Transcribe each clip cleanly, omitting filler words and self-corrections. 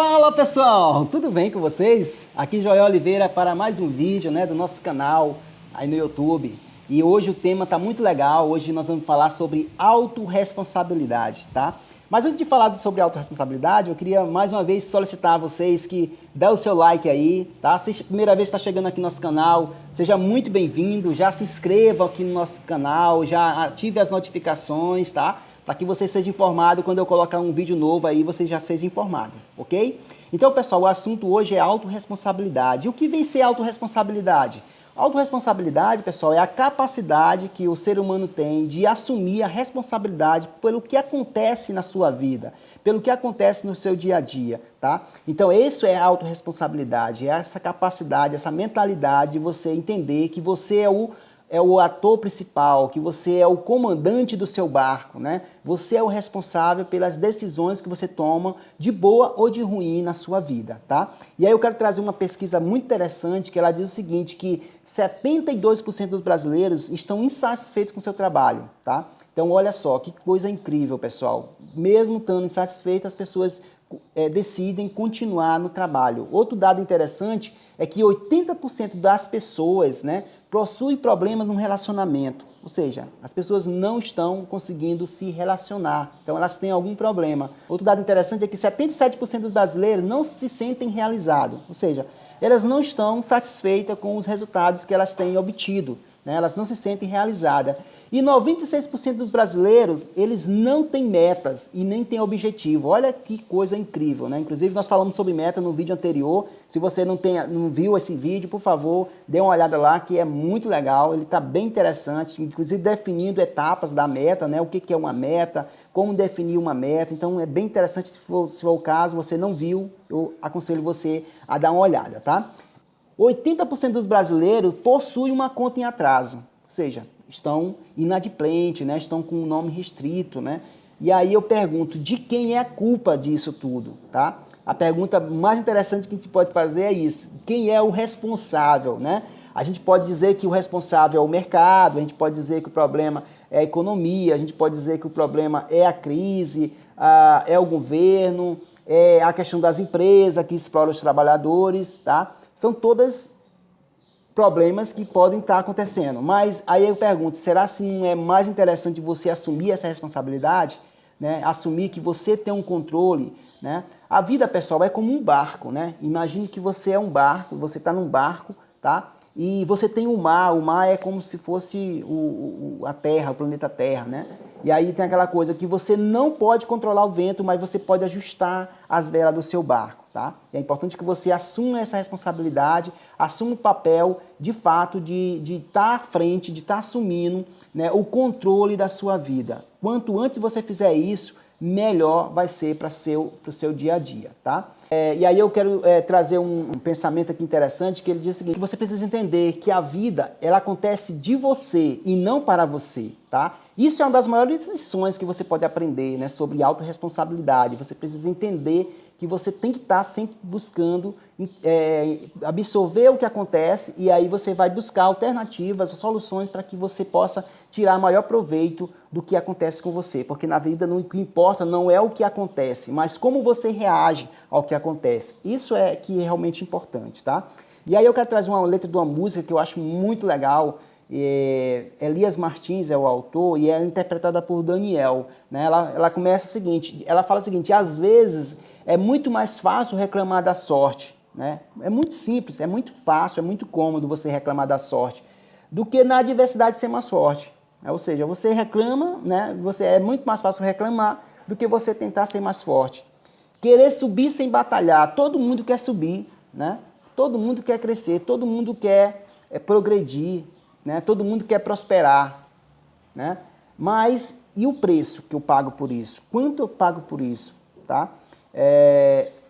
Fala pessoal, tudo bem com vocês? Aqui Joel Oliveira para mais um vídeo do nosso canal aí no YouTube. E hoje o tema está muito legal, hoje nós vamos falar sobre autorresponsabilidade, tá? Mas antes de falar sobre autorresponsabilidade, eu queria mais uma vez solicitar a vocês que dê o seu like aí, tá? Se é a primeira vez que está chegando aqui no nosso canal, seja muito bem-vindo, já se inscreva aqui no nosso canal, já ative as notificações, tá? Para que você seja informado quando eu colocar um vídeo novo aí, você já seja informado, ok? Então, pessoal, o assunto hoje é autorresponsabilidade. E o que vem ser autorresponsabilidade? Autorresponsabilidade, pessoal, é a capacidade que o ser humano tem de assumir a responsabilidade pelo que acontece na sua vida, pelo que acontece no seu dia a dia, tá? Então, isso é autorresponsabilidade, é essa capacidade, essa mentalidade de você entender que você é o ator principal, que você é o comandante do seu barco, né? Você é o responsável pelas decisões que você toma, de boa ou de ruim na sua vida, tá? E aí eu quero trazer uma pesquisa muito interessante, que ela diz o seguinte, que 72% dos brasileiros estão insatisfeitos com o seu trabalho, tá? Então olha só, que coisa incrível, pessoal. Mesmo estando insatisfeitas, as pessoas decidem continuar no trabalho. Outro dado interessante é que 80% das pessoas, né, possuem problemas no relacionamento, ou seja, as pessoas não estão conseguindo se relacionar, então elas têm algum problema. Outro dado interessante é que 77% dos brasileiros não se sentem realizados, ou seja, elas não estão satisfeitas com os resultados que elas têm obtido, né? Elas não se sentem realizadas. E 96% dos brasileiros, eles não têm metas e nem têm objetivo. Olha que coisa incrível, né? Inclusive, nós falamos sobre meta no vídeo anterior. Se você não viu esse vídeo, por favor, dê uma olhada lá, que é muito legal. Ele está bem interessante, inclusive definindo etapas da meta, né? O que é uma meta, como definir uma meta. Então, é bem interessante, se for o caso, você não viu, eu aconselho você a dar uma olhada, tá? 80% dos brasileiros possuem uma conta em atraso, ou seja, estão inadimplentes, né? Estão com o nome restrito, né? E aí eu pergunto, de quem é a culpa disso tudo, tá? A pergunta mais interessante que a gente pode fazer é isso, quem é o responsável, né? A gente pode dizer que o responsável é o mercado, a gente pode dizer que o problema é a economia, a gente pode dizer que o problema é a crise, é o governo, é a questão das empresas que exploram os trabalhadores, tá? São todas problemas que podem estar acontecendo. Mas aí eu pergunto, será que não é mais interessante você assumir essa responsabilidade? Né? Assumir que você tem um controle, né? A vida, pessoal, é como um barco, né? Imagine que você é um barco, você está num barco, tá? E você tem o mar é como se fosse a Terra, o planeta Terra, né? E aí tem aquela coisa que você não pode controlar o vento, mas você pode ajustar as velas do seu barco, tá? É importante que você assuma essa responsabilidade, assuma o papel, de fato, de estar à frente, de estar assumindo, né, o controle da sua vida. Quanto antes você fizer isso, melhor vai ser para o seu dia a dia, tá? E aí eu quero trazer um pensamento aqui interessante, que ele diz o seguinte, que você precisa entender que a vida, ela acontece de você e não para você, tá? Isso é uma das maiores lições que você pode aprender, né, sobre autorresponsabilidade. Você precisa entender que você tem que estar sempre buscando absorver o que acontece e aí você vai buscar alternativas, soluções para que você possa tirar maior proveito do que acontece com você. Porque na vida o que importa não é o que acontece, mas como você reage ao que acontece. Isso é que é realmente importante, tá? E aí eu quero trazer uma letra de uma música que eu acho muito legal. Elias Martins é o autor e é interpretada por Daniel, né? Ela começa o seguinte, ela fala o seguinte, às vezes é muito mais fácil reclamar da sorte, né? É muito simples, é muito fácil, é muito cômodo você reclamar da sorte, do que na adversidade ser mais forte. Ou seja, você reclama, né? É muito mais fácil reclamar do que você tentar ser mais forte. Querer subir sem batalhar, todo mundo quer subir, né? Todo mundo quer crescer, todo mundo quer progredir, né? Todo mundo quer prosperar, né? Mas e o preço que eu pago por isso? Quanto eu pago por isso, tá?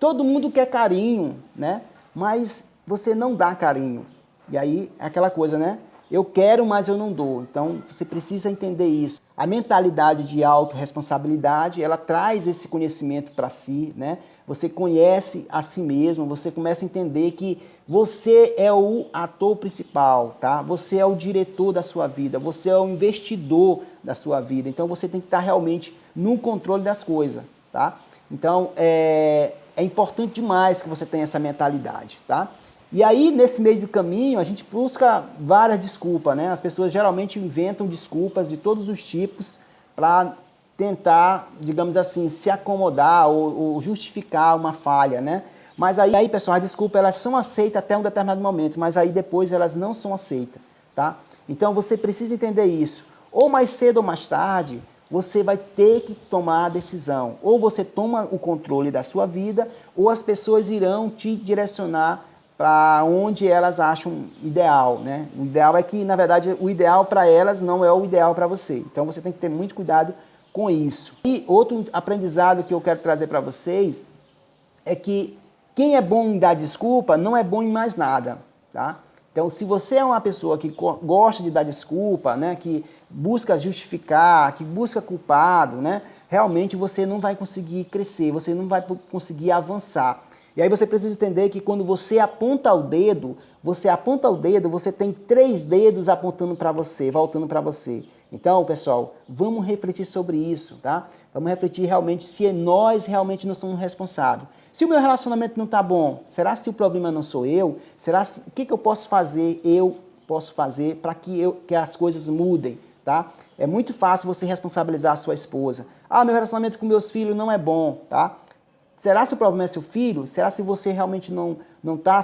Todo mundo quer carinho, né? Mas você não dá carinho. E aí é aquela coisa, né? Eu quero, mas eu não dou. Então você precisa entender isso. A mentalidade de autorresponsabilidade, ela traz esse conhecimento para si, né? Você conhece a si mesmo, você começa a entender que você é o ator principal, tá? Você é o diretor da sua vida, você é o investidor da sua vida. Então você tem que estar realmente no controle das coisas, tá? Então, é importante demais que você tenha essa mentalidade, tá? E aí, nesse meio do caminho, a gente busca várias desculpas, né? As pessoas geralmente inventam desculpas de todos os tipos para tentar, digamos assim, se acomodar ou justificar uma falha, né? Mas aí, pessoal, as desculpas elas são aceitas até um determinado momento, mas aí depois elas não são aceitas, tá? Então você precisa entender isso. Ou mais cedo ou mais tarde, você vai ter que tomar a decisão. Ou você toma o controle da sua vida, ou as pessoas irão te direcionar para onde elas acham ideal, né? O ideal é que, na verdade, o ideal para elas não é o ideal para você. Então você tem que ter muito cuidado com isso. E outro aprendizado que eu quero trazer para vocês é que quem é bom em dar desculpa não é bom em mais nada, tá? Então, se você é uma pessoa que gosta de dar desculpa, né, que busca justificar, que busca culpado, né, realmente você não vai conseguir crescer, você não vai conseguir avançar. E aí você precisa entender que quando você aponta o dedo, você tem 3 dedos apontando para você, voltando para você. Então, pessoal, vamos refletir sobre isso, tá? Vamos refletir realmente se nós realmente não somos responsáveis. Se o meu relacionamento não está bom, será que o problema não sou eu? O que eu posso fazer, para que as coisas mudem, tá? É muito fácil você responsabilizar a sua esposa. Ah, meu relacionamento com meus filhos não é bom, tá? Será se o problema é seu filho? Será se você realmente não está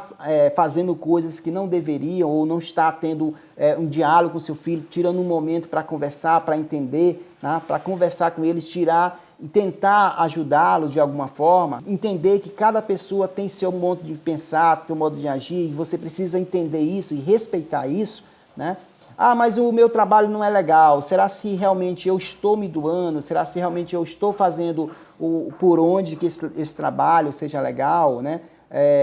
fazendo coisas que não deveriam ou não está tendo um diálogo com seu filho, tirando um momento para conversar, para entender, né? Para conversar com eles, e tentar ajudá-los de alguma forma, entender que cada pessoa tem seu modo de pensar, seu modo de agir, e você precisa entender isso e respeitar isso, né? Ah, mas o meu trabalho não é legal. Será se realmente eu estou me doando? Será se realmente eu estou fazendo por onde que esse trabalho seja legal, né?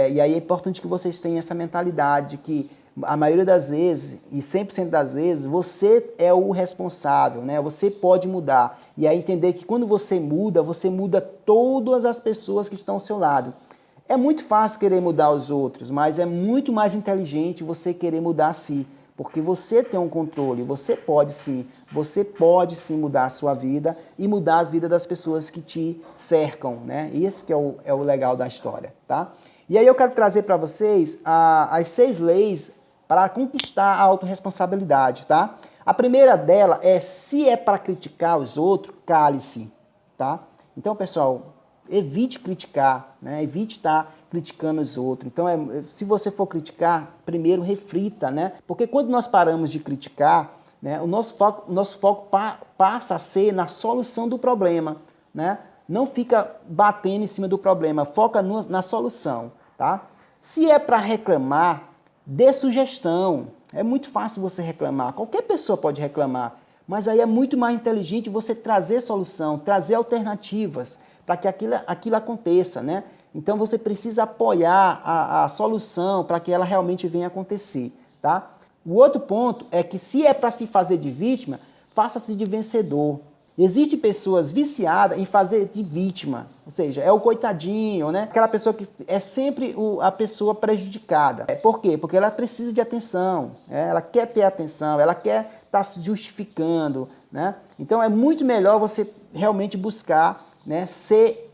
E aí é importante que vocês tenham essa mentalidade de que a maioria das vezes, e 100% das vezes, você é o responsável, né? Você pode mudar. E aí entender que quando você muda todas as pessoas que estão ao seu lado. É muito fácil querer mudar os outros, mas é muito mais inteligente você querer mudar a si. Porque você tem um controle, você pode sim mudar a sua vida e mudar as vidas das pessoas que te cercam, né? Isso que é o legal da história, tá? E aí eu quero trazer para vocês as 6 leis para conquistar a autorresponsabilidade, tá? A primeira dela é, se é para criticar os outros, cale-se, tá? Então, pessoal, evite criticar, né? Evite estar criticando os outros. Então, se você for criticar, primeiro reflita, né? Porque quando nós paramos de criticar, né, o nosso foco passa a ser na solução do problema, né? Não fica batendo em cima do problema, foca na solução, tá? Se é para reclamar, dê sugestão. É muito fácil você reclamar, qualquer pessoa pode reclamar, mas aí é muito mais inteligente você trazer solução, trazer alternativas para que aquilo aconteça, né? Então você precisa apoiar a solução para que ela realmente venha acontecer, tá? O outro ponto é que se é para se fazer de vítima, faça-se de vencedor. Existem pessoas viciadas em fazer de vítima, ou seja, é o coitadinho, né? Aquela pessoa que é sempre a pessoa prejudicada. Por quê? Porque ela precisa de atenção, ela quer ter atenção, ela quer estar se justificando, né? Então é muito melhor você realmente buscar, né, ser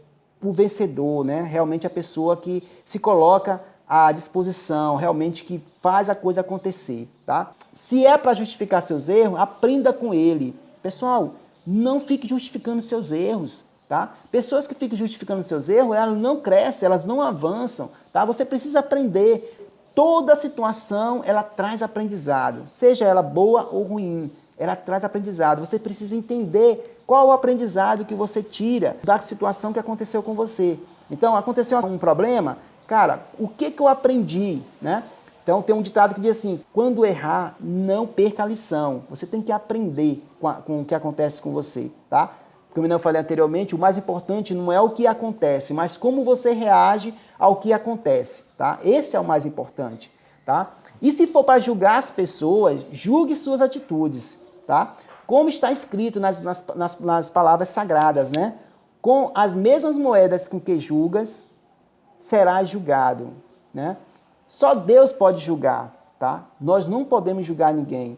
o vencedor, né? Realmente a pessoa que se coloca à disposição, realmente que faz a coisa acontecer, tá? Se é para justificar seus erros, aprenda com ele. Pessoal, não fique justificando seus erros, tá? Pessoas que ficam justificando seus erros, elas não crescem, elas não avançam, tá? Você precisa aprender. Toda situação, ela traz aprendizado, seja ela boa ou ruim, ela traz aprendizado. Você precisa entender qual o aprendizado que você tira da situação que aconteceu com você. Então, aconteceu um problema, cara, o que eu aprendi, né? Então, tem um ditado que diz assim, quando errar, não perca a lição. Você tem que aprender com o que acontece com você, tá? Como eu falei anteriormente, o mais importante não é o que acontece, mas como você reage ao que acontece, tá? Esse é o mais importante, tá? E se for para julgar as pessoas, julgue suas atitudes, tá? Como está escrito nas palavras sagradas, né? Com as mesmas moedas com que julgas, serás julgado, né? Só Deus pode julgar, tá? Nós não podemos julgar ninguém.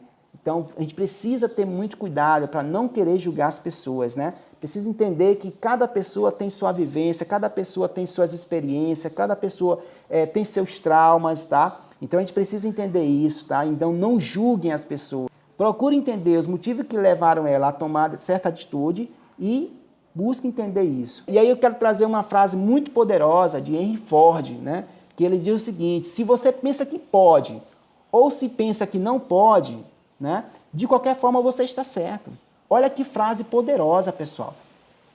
Então, a gente precisa ter muito cuidado para não querer julgar as pessoas, né? Precisa entender que cada pessoa tem sua vivência, cada pessoa tem suas experiências, cada pessoa tem seus traumas, tá? Então, a gente precisa entender isso, tá? Então, não julguem as pessoas. Procure entender os motivos que levaram ela a tomar certa atitude e busque entender isso. E aí eu quero trazer uma frase muito poderosa de Henry Ford, né? Que ele diz o seguinte: se você pensa que pode ou se pensa que não pode, né? De qualquer forma você está certo. Olha que frase poderosa, pessoal.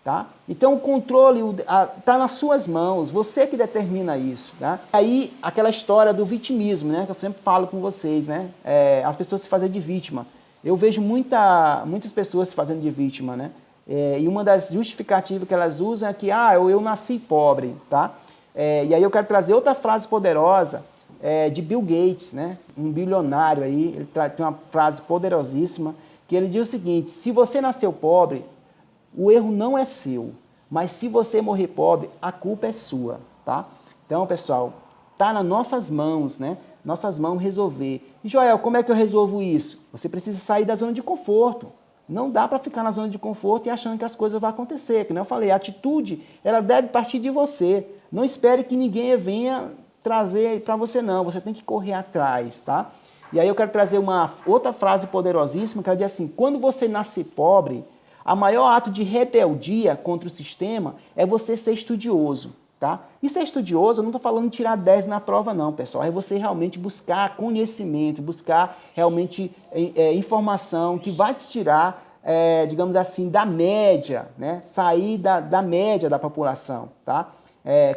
Tá? Então o controle está nas suas mãos, você que determina isso. Tá? Aí aquela história do vitimismo, né? Que eu sempre falo com vocês, né? As pessoas se fazem de vítima. Eu vejo muitas pessoas se fazendo de vítima, né? E uma das justificativas que elas usam é que eu nasci pobre. Tá? E aí eu quero trazer outra frase poderosa de Bill Gates, né? Um bilionário aí, ele tem uma frase poderosíssima, que ele diz o seguinte: se você nasceu pobre, o erro não é seu, mas se você morrer pobre, a culpa é sua, tá? Então, pessoal, tá nas nossas mãos, né? Nossas mãos resolver. E, Joel, como é que eu resolvo isso? Você precisa sair da zona de conforto. Não dá para ficar na zona de conforto e achando que as coisas vão acontecer. Como eu falei, a atitude, ela deve partir de você. Não espere que ninguém venha trazer para você, não. Você tem que correr atrás, tá? E aí eu quero trazer uma outra frase poderosíssima, que ela diz assim: quando você nasce pobre, a maior ato de rebeldia contra o sistema é você ser estudioso, tá? E ser estudioso, eu não estou falando de tirar 10 na prova não, pessoal. É você realmente buscar conhecimento, buscar realmente informação que vai te tirar, digamos assim, da média, né? Sair da média da população, tá?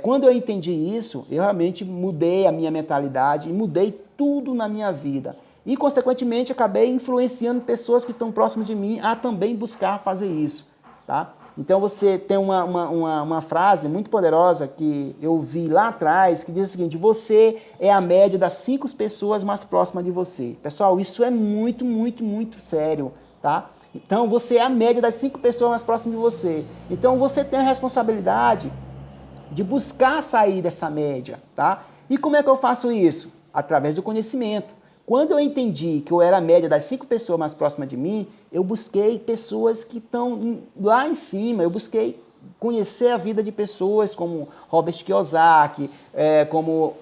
Quando eu entendi isso, eu realmente mudei a minha mentalidade e mudei tudo na minha vida. E, consequentemente, acabei influenciando pessoas que estão próximas de mim a também buscar fazer isso. Tá? Então, você tem uma frase muito poderosa que eu vi lá atrás, que diz o seguinte: você é a média das 5 pessoas mais próximas de você. Pessoal, isso é muito, muito, muito sério. Tá? Então, você é a média das 5 pessoas mais próximas de você. Então, você tem a responsabilidade de buscar sair dessa média. Tá? E como é que eu faço isso? Através do conhecimento. Quando eu entendi que eu era a média das 5 pessoas mais próximas de mim, eu busquei pessoas que estão lá em cima, eu busquei conhecer a vida de pessoas como Robert Kiyosaki, como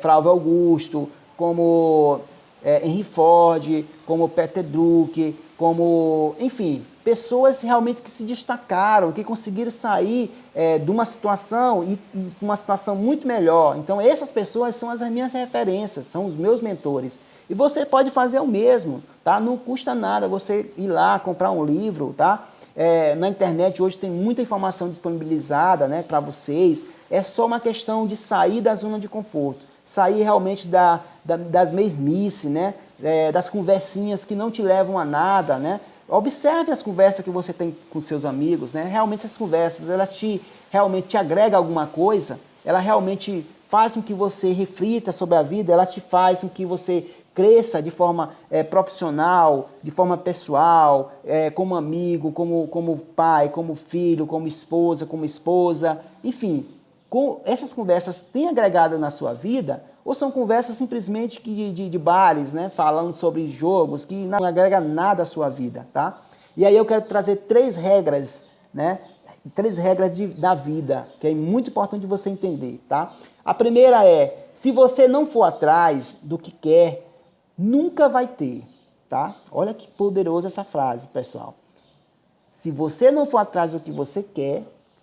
Flávio Augusto, como Henry Ford, como Peter Drucker, como, enfim, pessoas realmente que se destacaram, que conseguiram sair de uma situação e uma situação muito melhor. Então, essas pessoas são as minhas referências, são os meus mentores. E você pode fazer o mesmo, tá? Não custa nada você ir lá comprar um livro, tá? Na internet hoje tem muita informação disponibilizada, né, para vocês. É só uma questão de sair da zona de conforto, sair realmente das mesmices, né? Das conversinhas que não te levam a nada, né? Observe as conversas que você tem com seus amigos, né? Realmente essas conversas, elas realmente te agregam alguma coisa, ela realmente faz com que você reflita sobre a vida, ela te faz com que você cresça de forma profissional, de forma pessoal, como amigo, como pai, como filho, como esposa, enfim. Essas conversas têm agregado na sua vida ou são conversas simplesmente de bares, né, falando sobre jogos que não agrega nada à sua vida, tá? E aí eu quero trazer 3 regras, né, 3 regras da vida, que é muito importante você entender, tá? A primeira é: se você não for atrás do que quer, nunca vai ter, tá? Olha que poderosa essa frase, pessoal. Se você não for atrás do que você quer,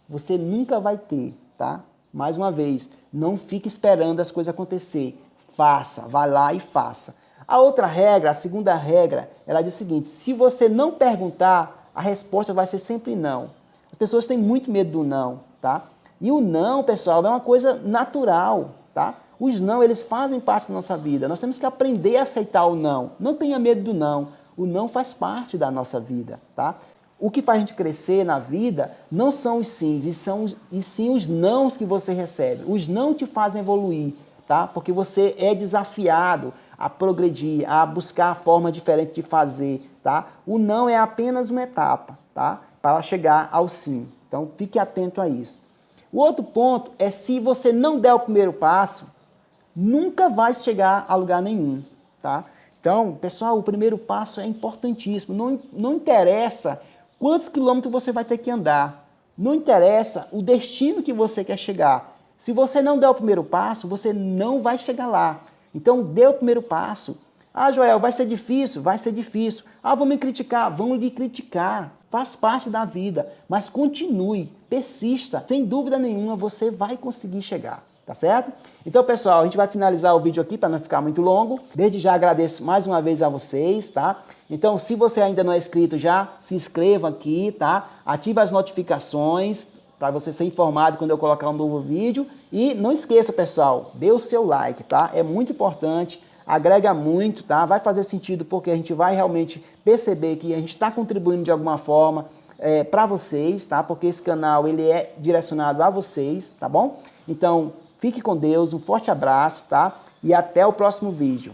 você nunca vai ter, tá? Mais uma vez, não fique esperando as coisas acontecer. Faça, vá lá e faça. A outra regra, a segunda regra, ela diz o seguinte: se você não perguntar, a resposta vai ser sempre não. As pessoas têm muito medo do não, tá? E o não, pessoal, é uma coisa natural, tá? Os não, eles fazem parte da nossa vida. Nós temos que aprender a aceitar o não. Não tenha medo do não. O não faz parte da nossa vida, tá? O que faz a gente crescer na vida não são os sims, e sim os nãos que você recebe. Os não te fazem evoluir, tá? Porque você é desafiado a progredir, a buscar a forma diferente de fazer, tá? O não é apenas uma etapa, tá? Para chegar ao sim. Então, fique atento a isso. O outro ponto é: se você não der o primeiro passo, nunca vai chegar a lugar nenhum, tá? Então, pessoal, o primeiro passo é importantíssimo. Não interessa quantos quilômetros você vai ter que andar. Não interessa o destino que você quer chegar. Se você não der o primeiro passo, você não vai chegar lá. Então, dê o primeiro passo. Ah, Joel, vai ser difícil? Vai ser difícil. Ah, vão me criticar? Vão lhe criticar. Faz parte da vida. Mas continue, persista. Sem dúvida nenhuma, você vai conseguir chegar. Tá certo? Então, pessoal, a gente vai finalizar o vídeo aqui para não ficar muito longo. Desde já agradeço mais uma vez a vocês, tá? Então, se você ainda não é inscrito, já se inscreva aqui, tá? Ative as notificações para você ser informado quando eu colocar um novo vídeo. E não esqueça, pessoal, dê o seu like, tá? É muito importante, agrega muito, tá? Vai fazer sentido porque a gente vai realmente perceber que a gente está contribuindo de alguma forma para vocês, tá? Porque esse canal, ele é direcionado a vocês, tá bom? Então, fique com Deus, um forte abraço, tá? E até o próximo vídeo.